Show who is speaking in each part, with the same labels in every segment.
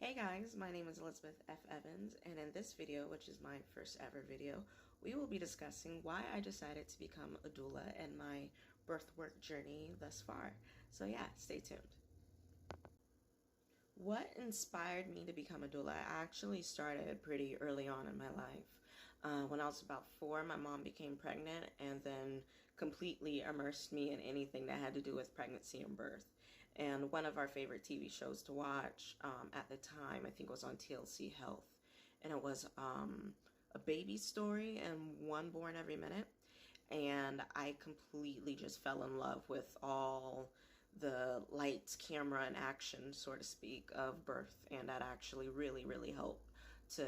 Speaker 1: Hey guys, my name is Elizabeth F. Evans, and in this video, which is my first ever video, we will be discussing why I decided to become a doula and my birth work journey thus far. So yeah, stay tuned. What inspired me to become a doula? I actually started pretty early on in my life. When I was about 4, my mom became pregnant and then completely immersed me in anything that had to do with pregnancy and birth. And one of our favorite TV shows to watch at the time, I think it was on TLC Health, and it was a baby story and one born every minute. And I completely just fell in love with all the lights, camera, and action, so to speak, of birth. And that actually really helped to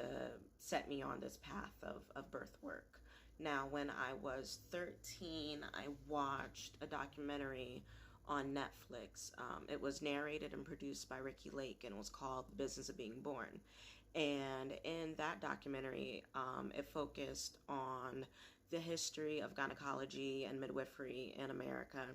Speaker 1: set me on this path of birth work. Now, when I was 13, I watched a documentary on Netflix. It was narrated and produced by Ricky Lake, and it was called The Business of Being Born. And in that documentary, it focused on the history of gynecology and midwifery in America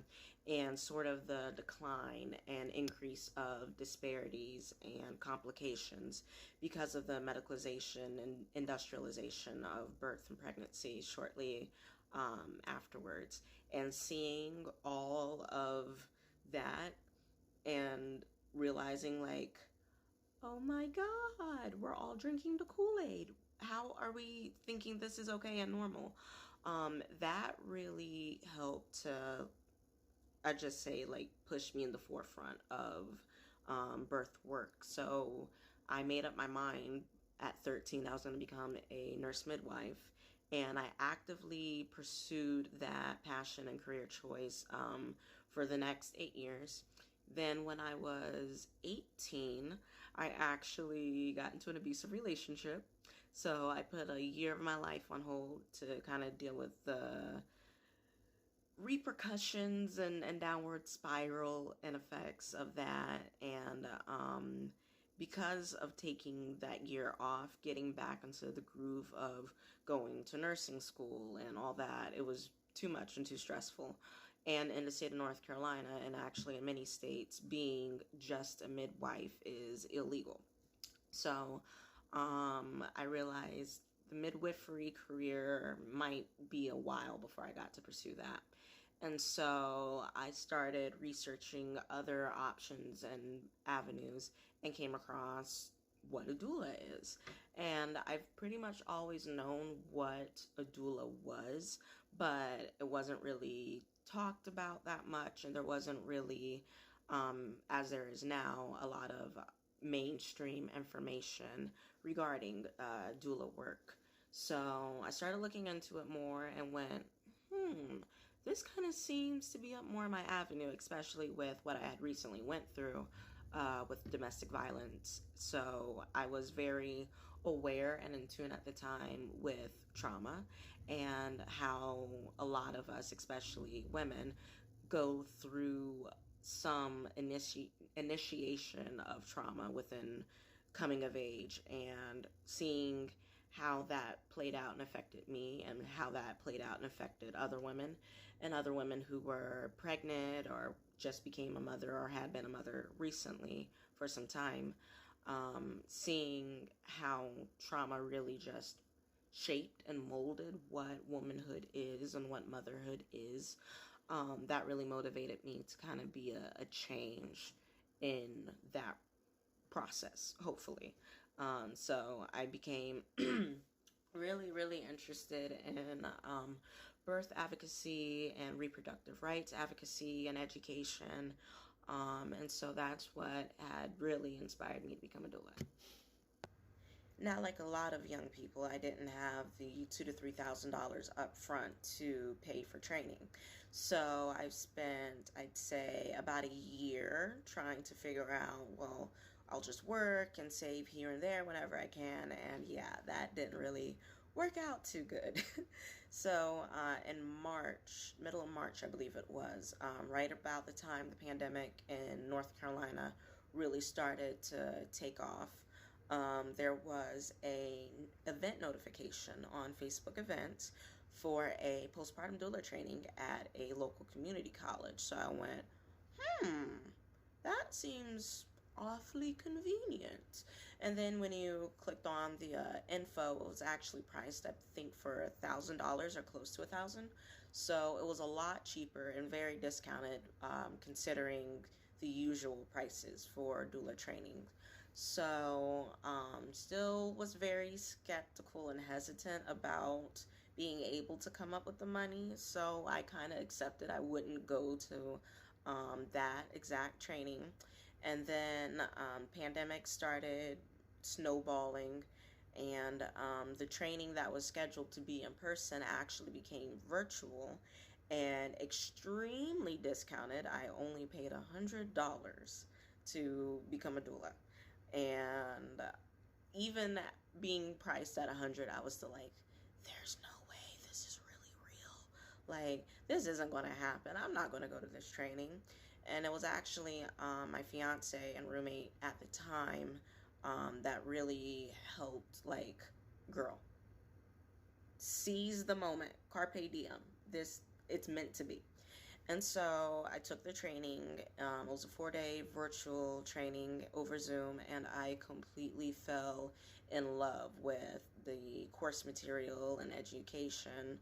Speaker 1: and sort of the decline and increase of disparities and complications because of the medicalization and industrialization of birth and pregnancy shortly afterwards. And seeing all of that and realizing, like, oh my God, we're all drinking the Kool-Aid. How are we thinking this is okay and normal? That really helped to, I just say, like, push me in the forefront of birth work. So I made up my mind at 13 I was going to become a nurse midwife. And I actively pursued that passion and career choice for the next 8 years. Then when I was 18, I actually got into an abusive relationship. So I put a year of my life on hold to kind of deal with the repercussions and downward spiral and effects of that. And because of taking that year off, getting back into the groove of going to nursing school and all that, it was too much and too stressful. And in the state of North Carolina, and actually in many states, being just a midwife is illegal. So I realized the midwifery career might be a while before I got to pursue that. And so I started researching other options and avenues and came across what a doula is. And I've pretty much always known what a doula was, but it wasn't really talked about that much, and there wasn't really, as there is now, a lot of mainstream information regarding doula work. So I started looking into it more and went, this kind of seems to be up more my avenue, especially with what I had recently went through with domestic violence. So I was very aware and in tune at the time with trauma and how a lot of us, especially women, go through some initiation of trauma within coming of age, and seeing how that played out and affected me and how that played out and affected other women and other women who were pregnant or just became a mother or had been a mother recently for some time. Seeing how trauma really just shaped and molded what womanhood is and what motherhood is. That really motivated me to kind of be a change in that process, hopefully. So I became really interested in birth advocacy and reproductive rights advocacy and education. And so that's what had really inspired me to become a doula. Now, like a lot of young people, I didn't have the $2,000 to $3,000 up front to pay for training. So I've spent, I'd say, about a year trying to figure out, well, I'll just work and save here and there whenever I can. And yeah, that didn't really work out too good. So in March, middle of March, I believe it was, right about the time the pandemic in North Carolina really started to take off, there was a event notification on Facebook events for a postpartum doula training at a local community college. So I went, that seems awfully convenient. And then when you clicked on the info, it was actually priced, I think, for $1,000 or close to 1,000. So it was a lot cheaper and very discounted, considering the usual prices for doula training. So still was very skeptical and hesitant about being able to come up with the money. So I kind of accepted I wouldn't go to that exact training. And then pandemic started snowballing, and the training that was scheduled to be in person actually became virtual and extremely discounted. I only paid $100 to become a doula. And even being priced at 100, I was still like, there's no way this is really real. Like, this isn't going to happen. I'm not going to go to this training. And it was actually my fiance and roommate at the time that really helped, like, girl, seize the moment, carpe diem. It's meant to be. And so I took the training. It was a 4-day virtual training over Zoom, and I completely fell in love with the course material and education.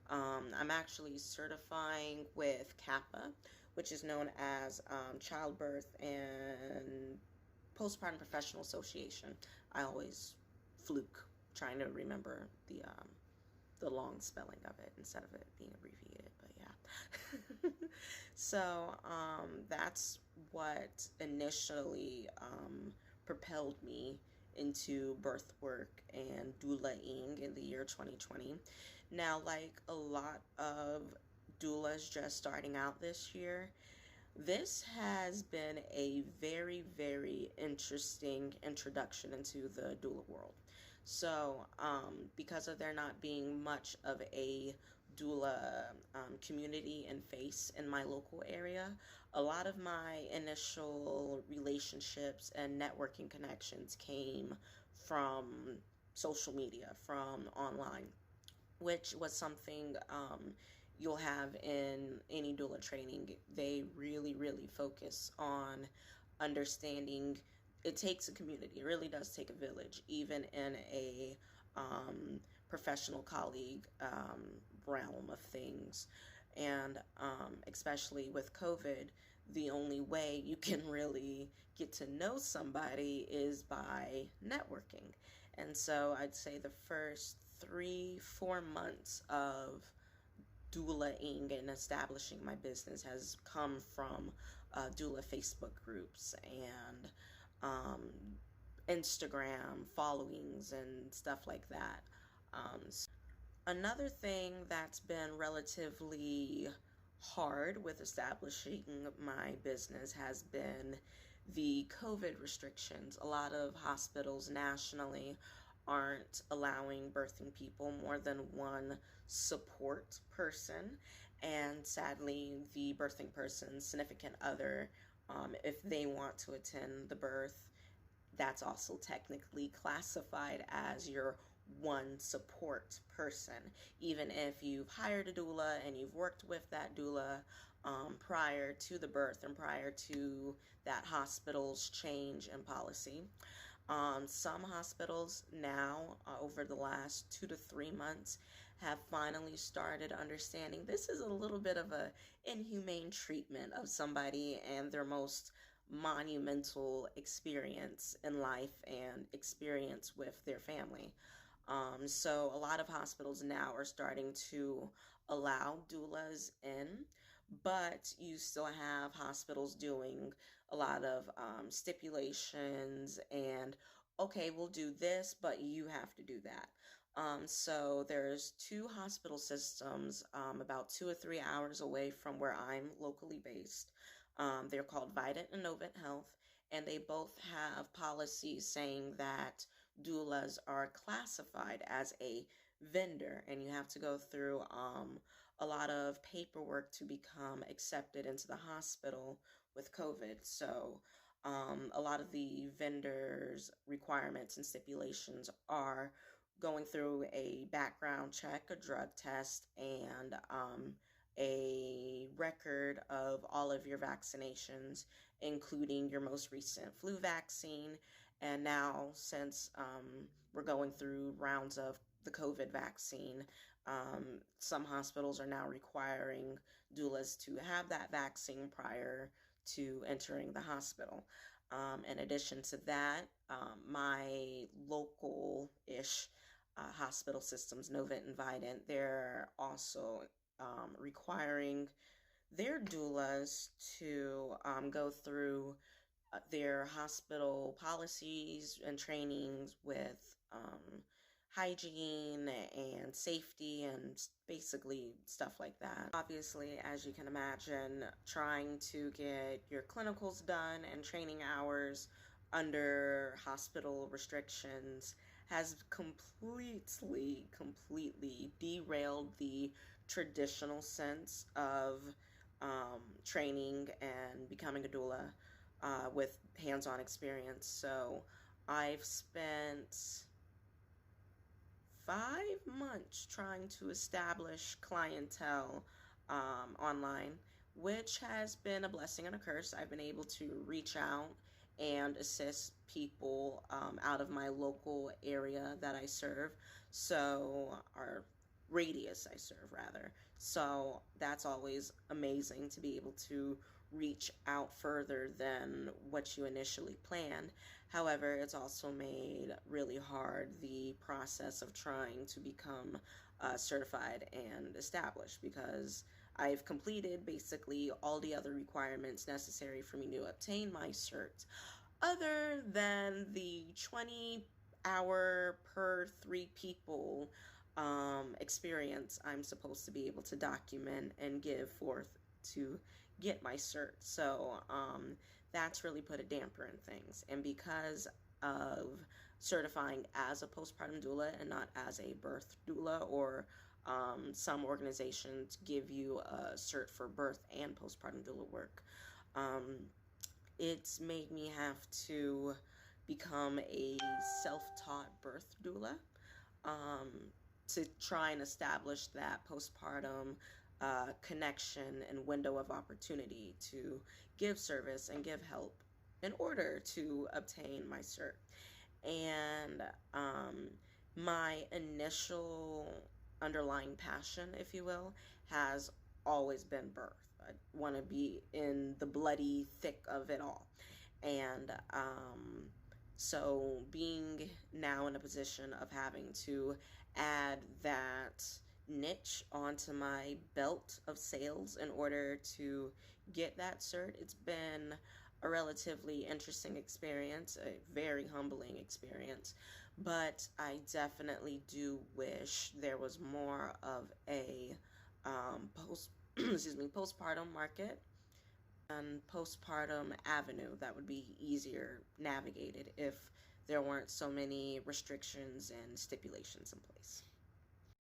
Speaker 1: I'm actually certifying with CAPA, which is known as Childbirth and Postpartum Professional Association. I always fluke trying to remember the long spelling of it instead of it being abbreviated, but yeah. So that's what initially propelled me into birth work and doulaing in the year 2020. Now, like a lot of doulas just starting out this year, this has been a very, very interesting introduction into the doula world. So, because of there not being much of a doula community and face in my local area, a lot of my initial relationships and networking connections came from social media, from online, which was something you'll have in any doula training. They really, really focus on understanding it takes a community. It really does take a village, even in a professional colleague realm of things. And especially with COVID, the only way you can really get to know somebody is by networking. And so I'd say the first 3-4 months of doulaing and establishing my business has come from doula Facebook groups and Instagram followings and stuff like that. Another thing that's been relatively hard with establishing my business has been the COVID restrictions. A lot of hospitals nationally aren't allowing birthing people more than one support person, and sadly the birthing person's significant other, if they want to attend the birth, that's also technically classified as your one support person, even if you've hired a doula and you've worked with that doula prior to the birth and prior to that hospital's change in policy. Some hospitals now, over the last 2 to 3 months, have finally started understanding this is a little bit of a inhumane treatment of somebody and their most monumental experience in life and experience with their family. So a lot of hospitals now are starting to allow doulas in, but you still have hospitals doing a lot of stipulations and, okay, we'll do this, but you have to do that. So there's 2 hospital systems about 2 or 3 hours away from where I'm locally based. They're called Vidant and Novant Health, and they both have policies saying that doulas are classified as a vendor, and you have to go through a lot of paperwork to become accepted into the hospital with COVID. So a lot of the vendors' requirements and stipulations are going through a background check, a drug test, and a record of all of your vaccinations, including your most recent flu vaccine And now, since we're going through rounds of the COVID vaccine, some hospitals are now requiring doulas to have that vaccine prior to entering the hospital. In addition to that, my local-ish hospital systems, Novant and Vidant, they're also requiring their doulas to go through their hospital policies and trainings with hygiene and safety and basically stuff like that. Obviously, as you can imagine, trying to get your clinicals done and training hours under hospital restrictions has completely derailed the traditional sense of training and becoming a doula with hands-on experience. So I've spent 5 months trying to establish clientele online, which has been a blessing and a curse. I've been able to reach out and assist people out of my local area that I serve, or radius I serve rather. So that's always amazing to be able to reach out further than what you initially planned. However, it's also made really hard the process of trying to become certified and established, because I've completed basically all the other requirements necessary for me to obtain my cert, other than the 20-hour per 3 people experience I'm supposed to be able to document and give forth to get my cert. So that's really put a damper in things. And because of certifying as a postpartum doula and not as a birth doula, or some organizations give you a cert for birth and postpartum doula work, it's made me have to become a self-taught birth doula to try and establish that postpartum connection and window of opportunity to give service and give help in order to obtain my cert. And my initial underlying passion, if you will, has always been birth. I want to be in the bloody thick of it all. And so being now in a position of having to add that niche onto my belt of sales in order to get that cert, it's been a relatively interesting experience, a very humbling experience, but I definitely do wish there was more of a postpartum market and postpartum avenue that would be easier navigated if there weren't so many restrictions and stipulations in place.